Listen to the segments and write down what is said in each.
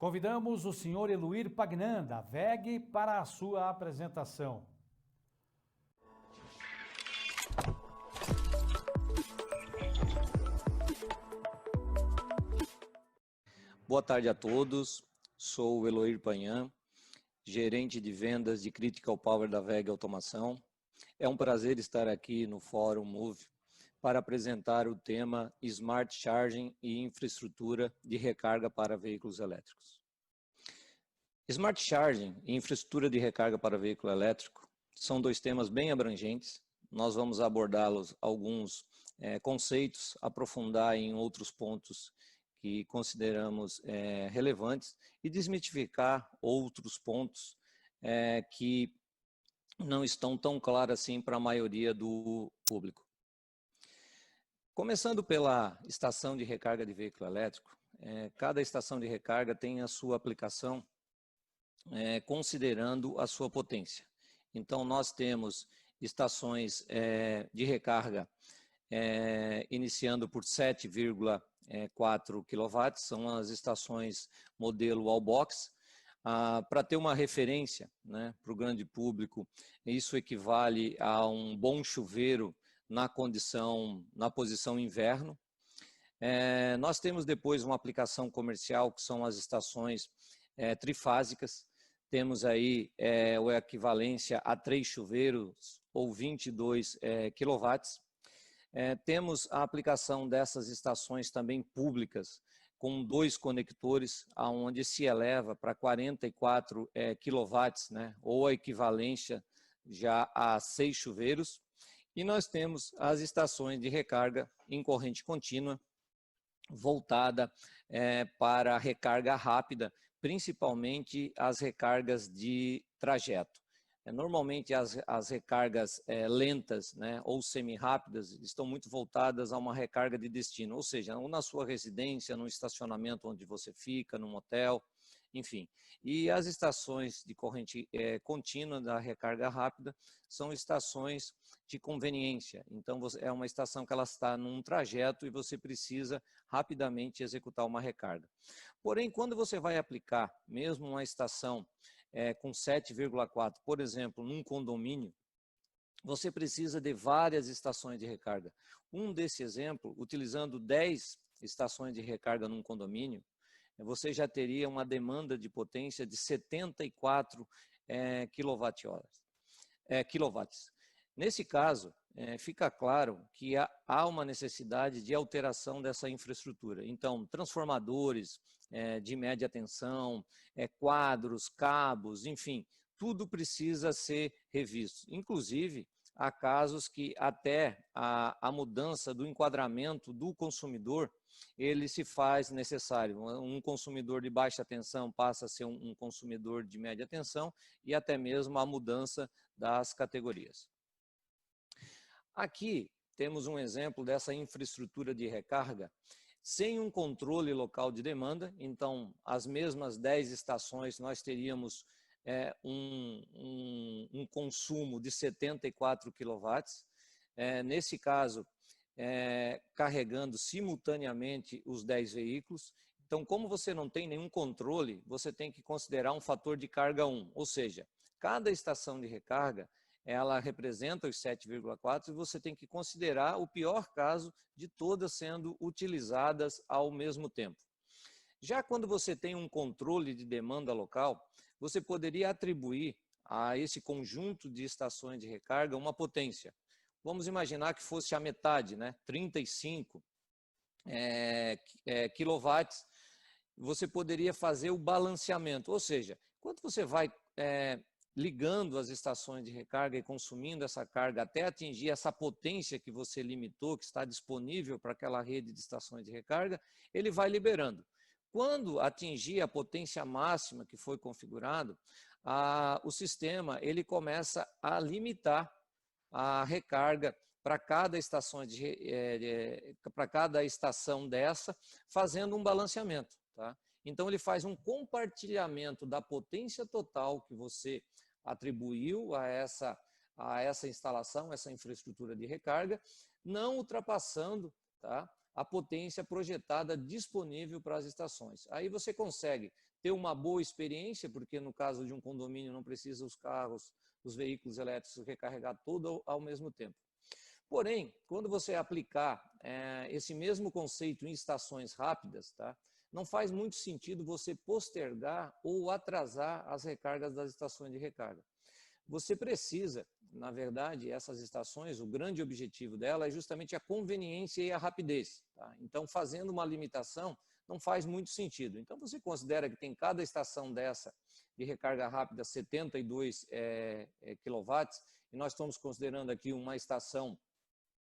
Convidamos o senhor Eluir Pagnan, da VEG, para a sua apresentação. Boa tarde a todos, sou o Eluir Pagnan, gerente de vendas de Critical Power da VEG Automação. É um prazer estar aqui no Fórum Move para apresentar o tema Smart Charging e infraestrutura de recarga para veículos elétricos. Smart Charging e infraestrutura de recarga para veículo elétrico são dois temas bem abrangentes. Nós vamos abordá-los alguns conceitos, aprofundar em outros pontos que consideramos relevantes e desmitificar outros pontos que não estão tão claros assim para a maioria do público. Começando pela estação de recarga de veículo elétrico, cada estação de recarga tem a sua aplicação considerando a sua potência. Então, nós temos estações de recarga iniciando por 7,4 kW, são as estações modelo Wallbox. Para ter uma referência, né, para o grande público, isso equivale a um bom chuveiro na posição inverno. Nós temos depois uma aplicação comercial, que são as estações trifásicas. Temos aí a equivalência a 3 chuveiros ou 22 kW. Temos a aplicação dessas estações também públicas, com 2 conectores, onde se eleva para 44 kW, né, ou a equivalência já a 6 chuveiros. E nós temos as estações de recarga em corrente contínua, voltada para a recarga rápida, principalmente as recargas de trajeto. Normalmente as recargas lentas, né, ou semi-rápidas estão muito voltadas a uma recarga de destino, ou seja, ou na sua residência, no estacionamento onde você fica, num hotel, enfim. E as estações de corrente contínua da recarga rápida são estações de conveniência. Então, é uma estação que ela está num trajeto e você precisa rapidamente executar uma recarga. Porém, quando você vai aplicar mesmo uma estação com 7,4, por exemplo, num condomínio, você precisa de várias estações de recarga. Desse exemplo, utilizando 10 estações de recarga num condomínio, você já teria uma demanda de potência de 74 quilowatts. Nesse caso, fica claro que há uma necessidade de alteração dessa infraestrutura. Então, transformadores de média tensão, quadros, cabos, enfim, tudo precisa ser revisto. Inclusive, há casos que até a mudança do enquadramento do consumidor, ele se faz necessário. Um consumidor de baixa tensão passa a ser um consumidor de média tensão e até mesmo a mudança das categorias. Aqui temos um exemplo dessa infraestrutura de recarga sem um controle local de demanda. Então, as mesmas 10 estações nós teríamos um consumo de 74 kW. Nesse caso, carregando simultaneamente os 10 veículos. Então, como você não tem nenhum controle, você tem que considerar um fator de carga 1, ou seja, cada estação de recarga ela representa os 7,4 e você tem que considerar o pior caso de todas sendo utilizadas ao mesmo tempo. Já quando você tem um controle de demanda local, você poderia atribuir a esse conjunto de estações de recarga uma potência. Vamos imaginar que fosse a metade, né? 35 quilowatts. Você poderia fazer o balanceamento, ou seja, quando você vai ligando as estações de recarga e consumindo essa carga até atingir essa potência que você limitou, que está disponível para aquela rede de estações de recarga, ele vai liberando. Quando atingir a potência máxima que foi configurado, o sistema ele começa a limitar a recarga para cada estação dessa, fazendo um balanceamento, tá? Então ele faz um compartilhamento da potência total que você atribuiu a essa instalação, essa infraestrutura de recarga, não ultrapassando, tá, a potência projetada disponível para as estações. Aí você consegue ter uma boa experiência, porque no caso de um condomínio não precisa os carros, os veículos elétricos recarregar tudo ao mesmo tempo. Porém, quando você aplicar esse mesmo conceito em estações rápidas, tá, não faz muito sentido você postergar ou atrasar as recargas das estações de recarga. Você precisa, na verdade, essas estações, o grande objetivo dela é justamente a conveniência e a rapidez. Tá? Então, fazendo uma limitação, não faz muito sentido. Então, você considera que tem cada estação dessa de recarga rápida 72 kW, e nós estamos considerando aqui uma estação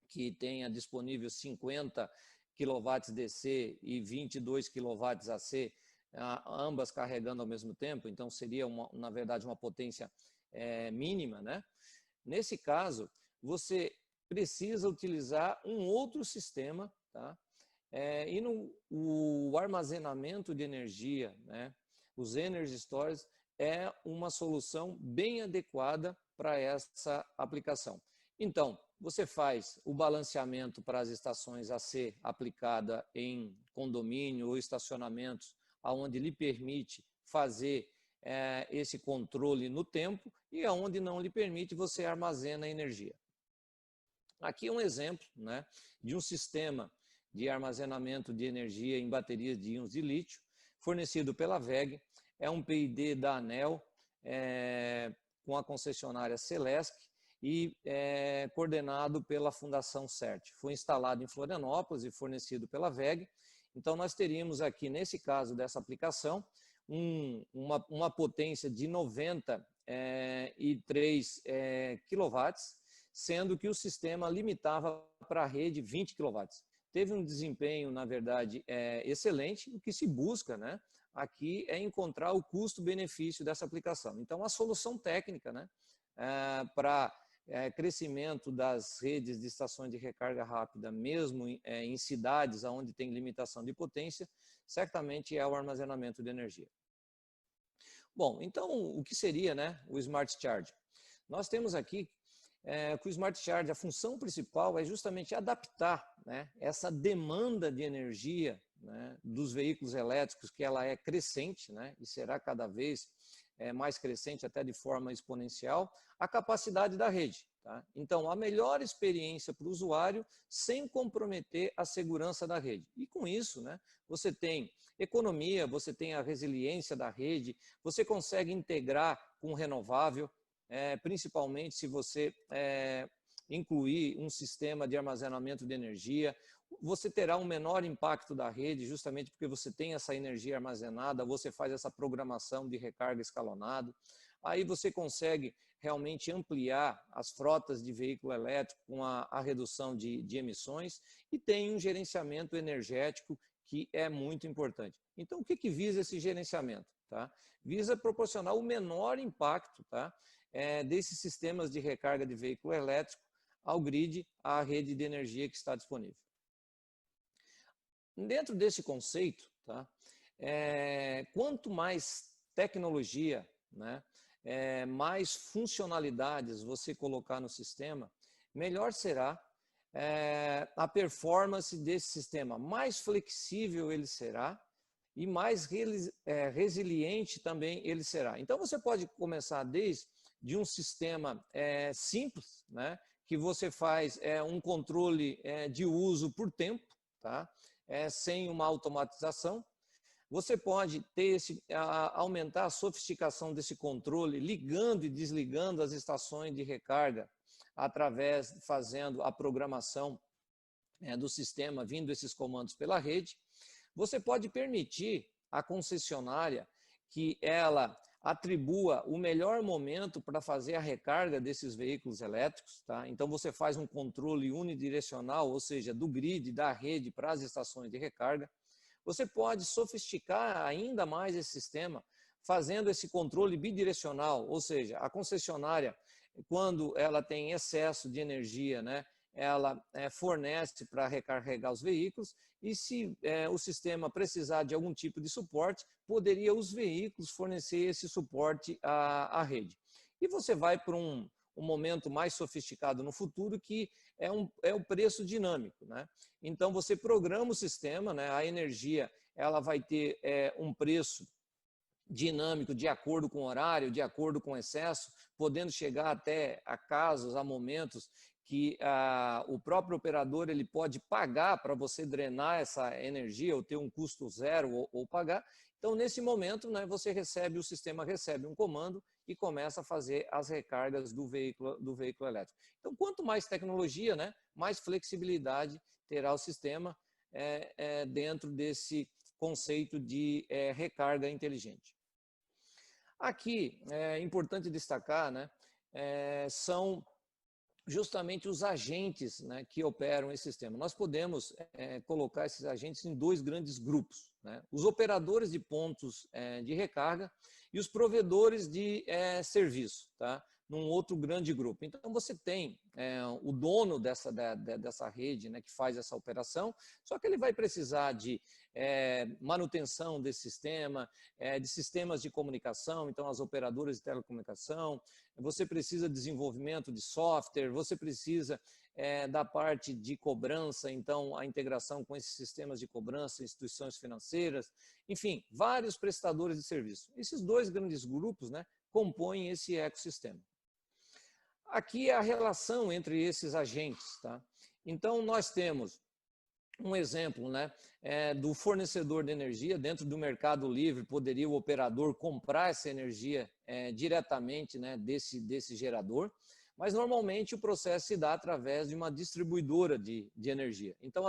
que tenha disponível 50 kW DC e 22 kW AC, ambas carregando ao mesmo tempo, então seria, na verdade, uma potência mínima, né? Nesse caso, você precisa utilizar um outro sistema, tá? E o armazenamento de energia, né? Os energy storage é uma solução bem adequada para essa aplicação. Então, você faz o balanceamento para as estações a ser aplicada em condomínio ou estacionamentos, onde lhe permite fazer esse controle no tempo, e aonde não lhe permite, você armazena energia. Aqui é um exemplo, né, de um sistema de armazenamento de energia em baterias de íons de lítio, fornecido pela WEG, é um PID da ANEEL, com a concessionária Celesc, e coordenado pela Fundação CERT. Foi instalado em Florianópolis e fornecido pela WEG. Então, nós teríamos aqui, nesse caso dessa aplicação, uma potência de 93 kW, sendo que o sistema limitava para a rede 20 kW. Teve um desempenho, na verdade, excelente. O que se busca, né, aqui é encontrar o custo-benefício dessa aplicação. Então, a solução técnica, né, para crescimento das redes de estações de recarga rápida, mesmo em cidades onde tem limitação de potência, certamente é o armazenamento de energia. Bom, então o que seria, né, o Smart Charge? Nós temos aqui que o Smart Charge, a função principal é justamente adaptar, né, essa demanda de energia, né, dos veículos elétricos, que ela é crescente, né, e será cada vez mais crescente, até de forma exponencial, a capacidade da rede. Tá? Então, a melhor experiência para o usuário sem comprometer a segurança da rede. E com isso, né, você tem economia, você tem a resiliência da rede, você consegue integrar com renovável, principalmente se você incluir um sistema de armazenamento de energia, você terá um menor impacto da rede, justamente porque você tem essa energia armazenada, você faz essa programação de recarga escalonado, aí você consegue realmente ampliar as frotas de veículo elétrico com a redução de emissões, e tem um gerenciamento energético que é muito importante. Então, o que visa esse gerenciamento? Tá? Visa proporcionar o menor impacto, tá, desses sistemas de recarga de veículo elétrico ao grid, à rede de energia que está disponível. Dentro desse conceito, tá, quanto mais tecnologia, né, mais funcionalidades você colocar no sistema, melhor será a performance desse sistema. Mais flexível ele será e mais resiliente também ele será. Então, você pode começar desde um sistema simples, né, que você faz um controle de uso por tempo, tá? Sem uma automatização. Você pode aumentar a sofisticação desse controle, ligando e desligando as estações de recarga, fazendo a programação do sistema, vindo esses comandos pela rede. Você pode permitir à concessionária que ela atribua o melhor momento para fazer a recarga desses veículos elétricos. Tá? Então, você faz um controle unidirecional, ou seja, do grid, da rede para as estações de recarga. Você pode sofisticar ainda mais esse sistema, fazendo esse controle bidirecional, ou seja, a concessionária, quando ela tem excesso de energia, né, ela fornece para recarregar os veículos, e se o sistema precisar de algum tipo de suporte, poderia os veículos fornecer esse suporte à rede. E você vai para um momento mais sofisticado no futuro, que é o preço dinâmico, né? Então, você programa o sistema, né? A energia ela vai ter um preço dinâmico de acordo com o horário, de acordo com o excesso, podendo chegar até a casos, a momentos que o próprio operador ele pode pagar para você drenar essa energia ou ter um custo zero ou pagar. Então, nesse momento, né, o sistema recebe um comando e começa a fazer as recargas do veículo elétrico. Então, quanto mais tecnologia, né, mais flexibilidade terá o sistema dentro desse conceito de recarga inteligente. Aqui é importante destacar, né, são justamente os agentes, né, que operam esse sistema. Nós podemos colocar esses agentes em dois grandes grupos, né? Os operadores de pontos de recarga e os provedores de serviço, tá? Num outro grande grupo. Então, você tem o dono dessa rede, né, que faz essa operação, só que ele vai precisar de manutenção desse sistema, de sistemas de comunicação, então as operadoras de telecomunicação, você precisa de desenvolvimento de software, você precisa da parte de cobrança, então a integração com esses sistemas de cobrança, instituições financeiras, enfim, vários prestadores de serviço. Esses dois grandes grupos, né, compõem esse ecossistema. Aqui é a relação entre esses agentes, tá? Então, nós temos um exemplo, né, do fornecedor de energia. Dentro do mercado livre, poderia o operador comprar essa energia diretamente, né, desse gerador, mas normalmente o processo se dá através de uma distribuidora de energia. Então,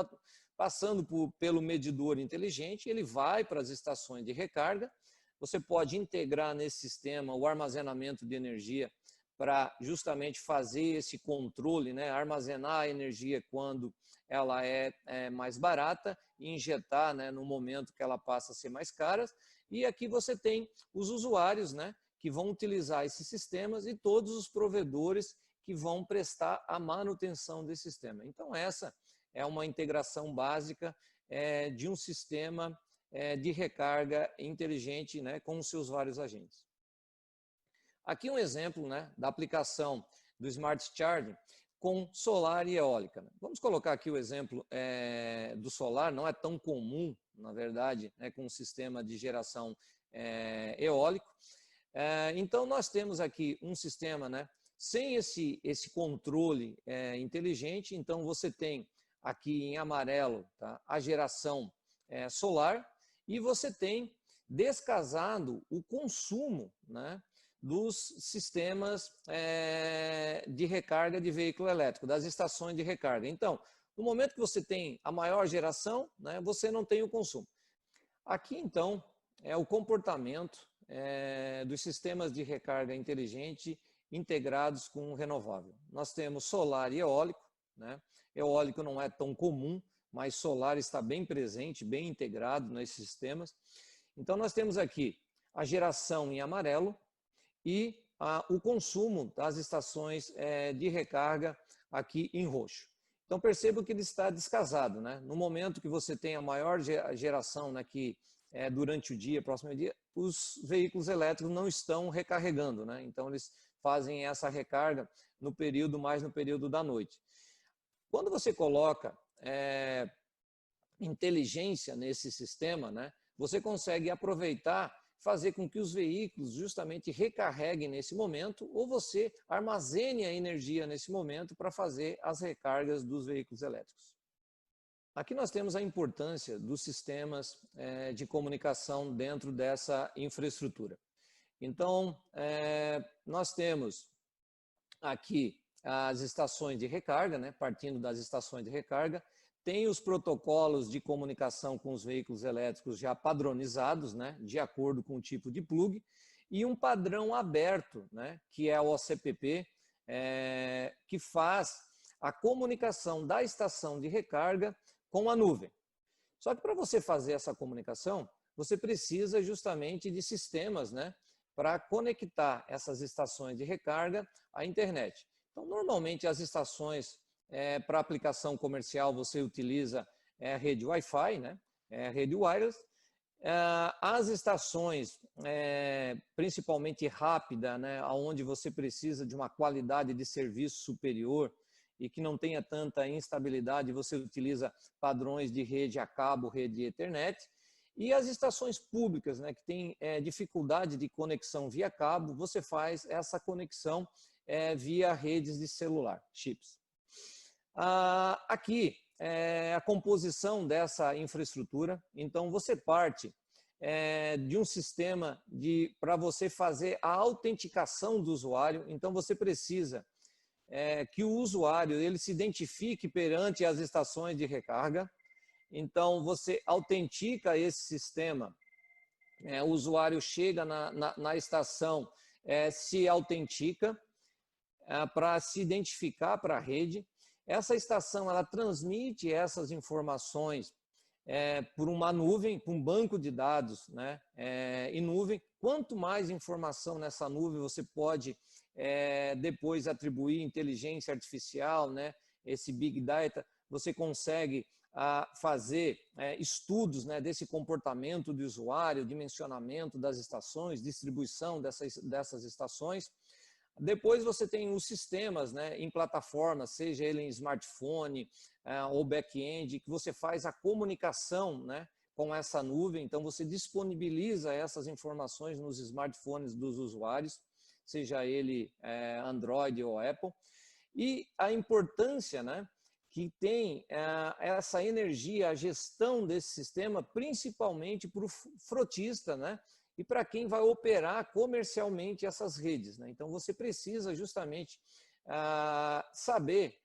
passando pelo medidor inteligente, ele vai para as estações de recarga. Você pode integrar nesse sistema o armazenamento de energia para justamente fazer esse controle, né, armazenar a energia quando ela é mais barata e injetar, né, no momento que ela passa a ser mais cara. E aqui você tem os usuários, né, que vão utilizar esses sistemas e todos os provedores que vão prestar a manutenção desse sistema. Então, essa é uma integração básica de um sistema de recarga inteligente, né, com os seus vários agentes. Aqui um exemplo, né, da aplicação do Smart Charging com solar e eólica. Vamos colocar aqui o exemplo do solar, não é tão comum, na verdade, né, com um sistema de geração eólico. Então, nós temos aqui um sistema, né, sem esse controle inteligente. Então, você tem aqui em amarelo, tá, a geração solar e você tem descasado o consumo, né, dos sistemas de recarga de veículo elétrico, das estações de recarga. Então, no momento que você tem a maior geração, né, você não tem o consumo. Aqui, então, é o comportamento dos sistemas de recarga inteligente integrados com renovável. Nós temos solar e eólico, né? Eólico não é tão comum, mas solar está bem presente, bem integrado nesses sistemas. Então, nós temos aqui a geração em amarelo e o consumo das estações de recarga aqui em roxo. Então, perceba que ele está descasado, né? No momento que você tem a maior geração, né, que durante o dia, próximo ao dia, os veículos elétricos não estão recarregando, né? Então, eles fazem essa recarga mais no período da noite. Quando você coloca inteligência nesse sistema, né, você consegue aproveitar, fazer com que os veículos justamente recarreguem nesse momento, ou você armazene a energia nesse momento para fazer as recargas dos veículos elétricos. Aqui nós temos a importância dos sistemas de comunicação dentro dessa infraestrutura. Então, nós temos aqui as estações de recarga, né, partindo das estações de recarga, tem os protocolos de comunicação com os veículos elétricos já padronizados, né, de acordo com o tipo de plug, e um padrão aberto, né, que é o OCPP, que faz a comunicação da estação de recarga com a nuvem. Só que para você fazer essa comunicação, você precisa justamente de sistemas, né, para conectar essas estações de recarga à internet. Então, normalmente, as estações para aplicação comercial, você utiliza a rede Wi-Fi, né, a rede wireless. As estações, principalmente rápida, né, onde você precisa de uma qualidade de serviço superior e que não tenha tanta instabilidade, você utiliza padrões de rede a cabo, rede Ethernet. E as estações públicas, né, que tem dificuldade de conexão via cabo, você faz essa conexão via redes de celular, chips. Aqui é a composição dessa infraestrutura. Então, você parte de um sistema para você fazer a autenticação do usuário. Então, você precisa que o usuário ele se identifique perante as estações de recarga. Então, você autentica esse sistema. O usuário chega na estação, se autentica para se identificar para a rede. Essa estação ela transmite essas informações por uma nuvem, por um banco de dados, né, em nuvem. Quanto mais informação nessa nuvem você pode depois atribuir inteligência artificial, né, esse Big Data, você consegue fazer estudos, né, desse comportamento do usuário, dimensionamento das estações, distribuição dessas estações. Depois você tem os sistemas, né, em plataformas, seja ele em smartphone ou back-end, que você faz a comunicação, né, com essa nuvem. Então você disponibiliza essas informações nos smartphones dos usuários, seja ele Android ou Apple. E a importância, né, que tem essa energia, a gestão desse sistema, principalmente para o frotista, né, e para quem vai operar comercialmente essas redes, né? Então, você precisa justamente saber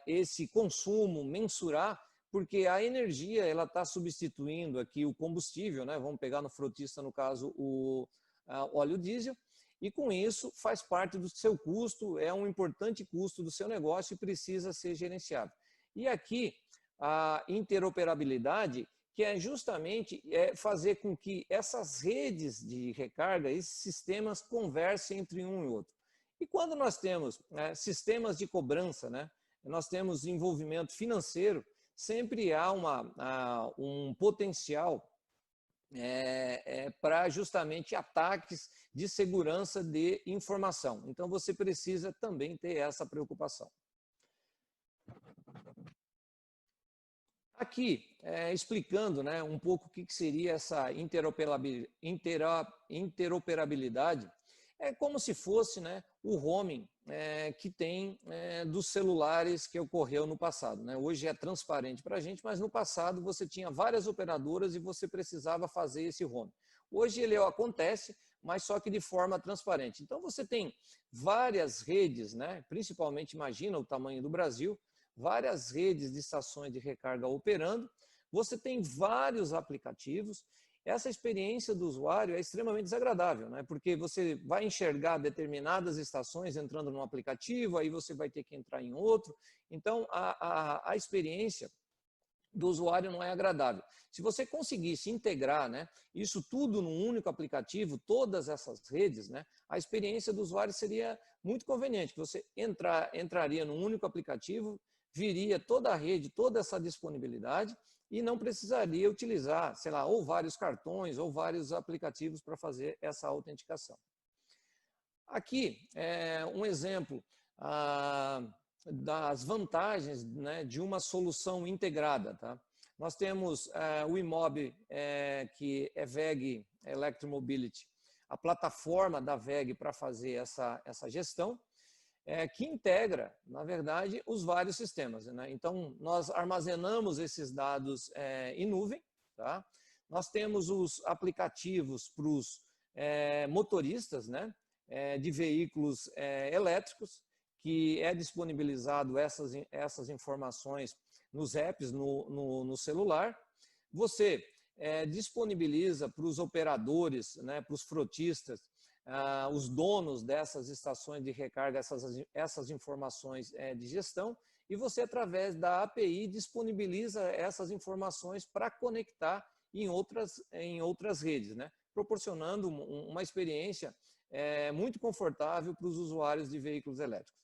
esse consumo, mensurar, porque a energia ela está substituindo aqui o combustível, né? Vamos pegar no frotista, no caso, o óleo diesel, e com isso faz parte do seu custo, é um importante custo do seu negócio e precisa ser gerenciado. E aqui, a interoperabilidade, que é justamente fazer com que essas redes de recarga, esses sistemas conversem entre um e outro. E quando nós temos sistemas de cobrança, né, nós temos envolvimento financeiro, sempre há um potencial para justamente ataques de segurança de informação. Então, você precisa também ter essa preocupação. Aqui, explicando, né, um pouco o que seria essa interoperabilidade, é como se fosse, né, o roaming que tem dos celulares que ocorreu no passado, né? Hoje é transparente para a gente, mas no passado você tinha várias operadoras e você precisava fazer esse roaming. Hoje ele acontece, mas só que de forma transparente. Então você tem várias redes, né, principalmente imagina o tamanho do Brasil, várias redes de estações de recarga operando, você tem vários aplicativos. Essa experiência do usuário é extremamente desagradável, né? Porque você vai enxergar determinadas estações entrando num aplicativo, aí você vai ter que entrar em outro. Então, a experiência do usuário não é agradável. Se você conseguisse integrar, né, isso tudo num único aplicativo, todas essas redes, né, a experiência do usuário seria muito conveniente. Você entraria num único aplicativo, viria toda a rede, toda essa disponibilidade e não precisaria utilizar, sei lá, ou vários cartões ou vários aplicativos para fazer essa autenticação. Aqui é um exemplo das vantagens, né, de uma solução integrada. Tá? Nós temos o IMOB, que é VEG Electromobility, a plataforma da VEG para fazer essa gestão, que integra, na verdade, os vários sistemas. Né? Então, nós armazenamos esses dados em nuvem. Tá? Nós temos os aplicativos para os motoristas, né? De veículos elétricos, que é disponibilizado essas informações nos apps, no celular. Você disponibiliza para os operadores, né, para os frotistas, os donos dessas estações de recarga, essas informações de gestão, e você, através da API, disponibiliza essas informações para conectar em outras redes, né? Proporcionando uma experiência muito confortável para os usuários de veículos elétricos.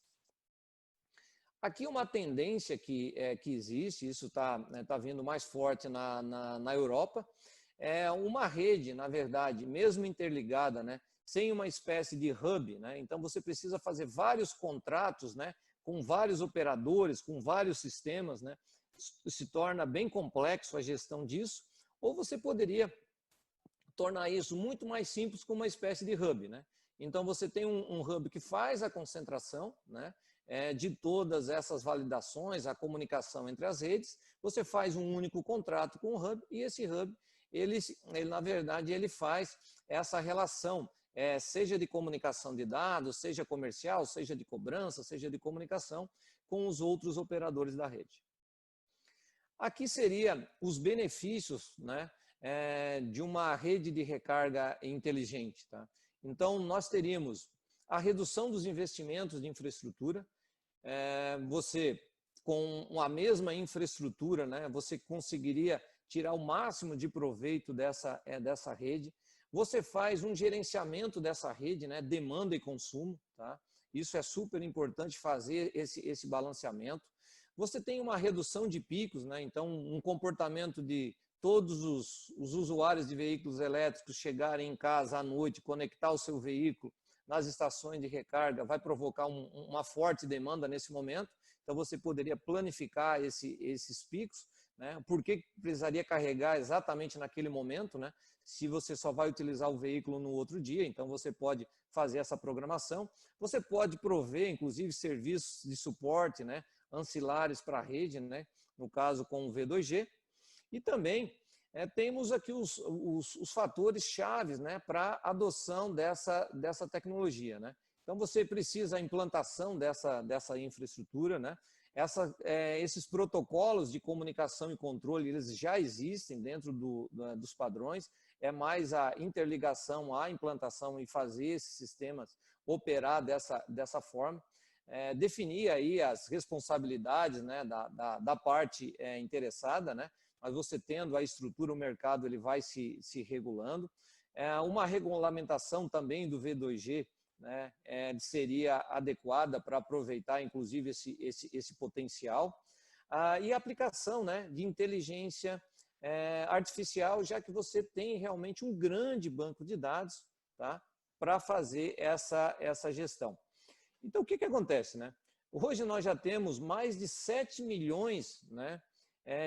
Aqui uma tendência que existe, isso está vindo mais forte na Europa, uma rede, na verdade, mesmo interligada, né, sem uma espécie de hub, né, então você precisa fazer vários contratos, né, com vários operadores, com vários sistemas, né, se torna bem complexo a gestão disso, ou você poderia tornar isso muito mais simples com uma espécie de hub, né? Então você tem um hub que faz a concentração, né, de todas essas validações, a comunicação entre as redes, você faz um único contrato com o hub e esse hub, ele na verdade, ele faz essa relação, seja de comunicação de dados, seja comercial, seja de cobrança, seja de comunicação, com os outros operadores da rede. Aqui seria os benefícios, né, de uma rede de recarga inteligente. Tá? Então, nós teríamos a redução dos investimentos de infraestrutura. Você, com a mesma infraestrutura, né, você conseguiria tirar o máximo de proveito dessa rede. Você faz um gerenciamento dessa rede, né, demanda e consumo. Tá? Isso é super importante, fazer esse balanceamento. Você tem uma redução de picos, né? Então um comportamento de todos os usuários de veículos elétricos chegarem em casa à noite, conectar o seu veículo nas estações de recarga, vai provocar uma forte demanda nesse momento. Então você poderia planificar esses picos, né? Por que precisaria carregar exatamente naquele momento, né? Se você só vai utilizar o veículo no outro dia, então você pode fazer essa programação. Você pode prover, inclusive, serviços de suporte, né, ancilares para a rede, né, no caso com o V2G. E também temos aqui os fatores chaves, né, para a adoção dessa tecnologia. Né? Então você precisa a implantação dessa infraestrutura, né? Esses protocolos de comunicação e controle, eles já existem dentro dos padrões, é mais a interligação, a implantação e fazer esses sistemas operar dessa forma. Definir aí as responsabilidades, né, da parte interessada, né, mas você tendo a estrutura, o mercado ele vai se regulando. Uma regulamentação também do V2G, né, seria adequada para aproveitar, inclusive, esse potencial. E a aplicação, né, de inteligência artificial, já que você tem realmente um grande banco de dados, tá, para fazer essa gestão. Então, o que acontece? Né? Hoje nós já temos mais de 7 milhões, né,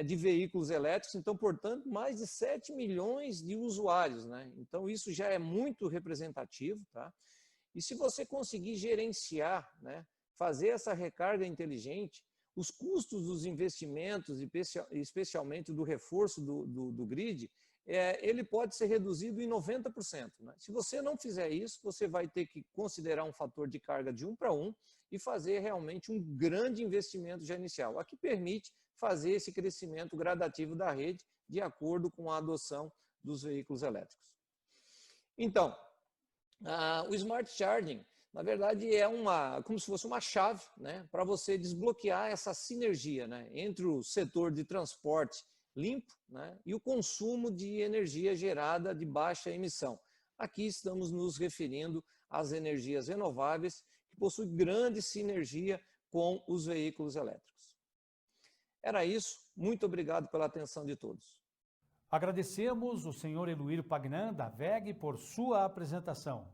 de veículos elétricos, então, portanto, mais de 7 milhões de usuários. Né? Então, isso já é muito representativo. Tá? E se você conseguir gerenciar, né, fazer essa recarga inteligente, os custos dos investimentos, especialmente do reforço do grid, ele pode ser reduzido em 90%. Né? Se você não fizer isso, você vai ter que considerar um fator de carga de 1 para 1 e fazer realmente um grande investimento já inicial, o que permite fazer esse crescimento gradativo da rede de acordo com a adoção dos veículos elétricos. Então, o Smart Charging, na verdade, é como se fosse uma chave, né, para você desbloquear essa sinergia, né, entre o setor de transporte limpo, né, e o consumo de energia gerada de baixa emissão. Aqui estamos nos referindo às energias renováveis, que possuem grande sinergia com os veículos elétricos. Era isso. Muito obrigado pela atenção de todos. Agradecemos o senhor Eluir Pagnan, da WEG, por sua apresentação.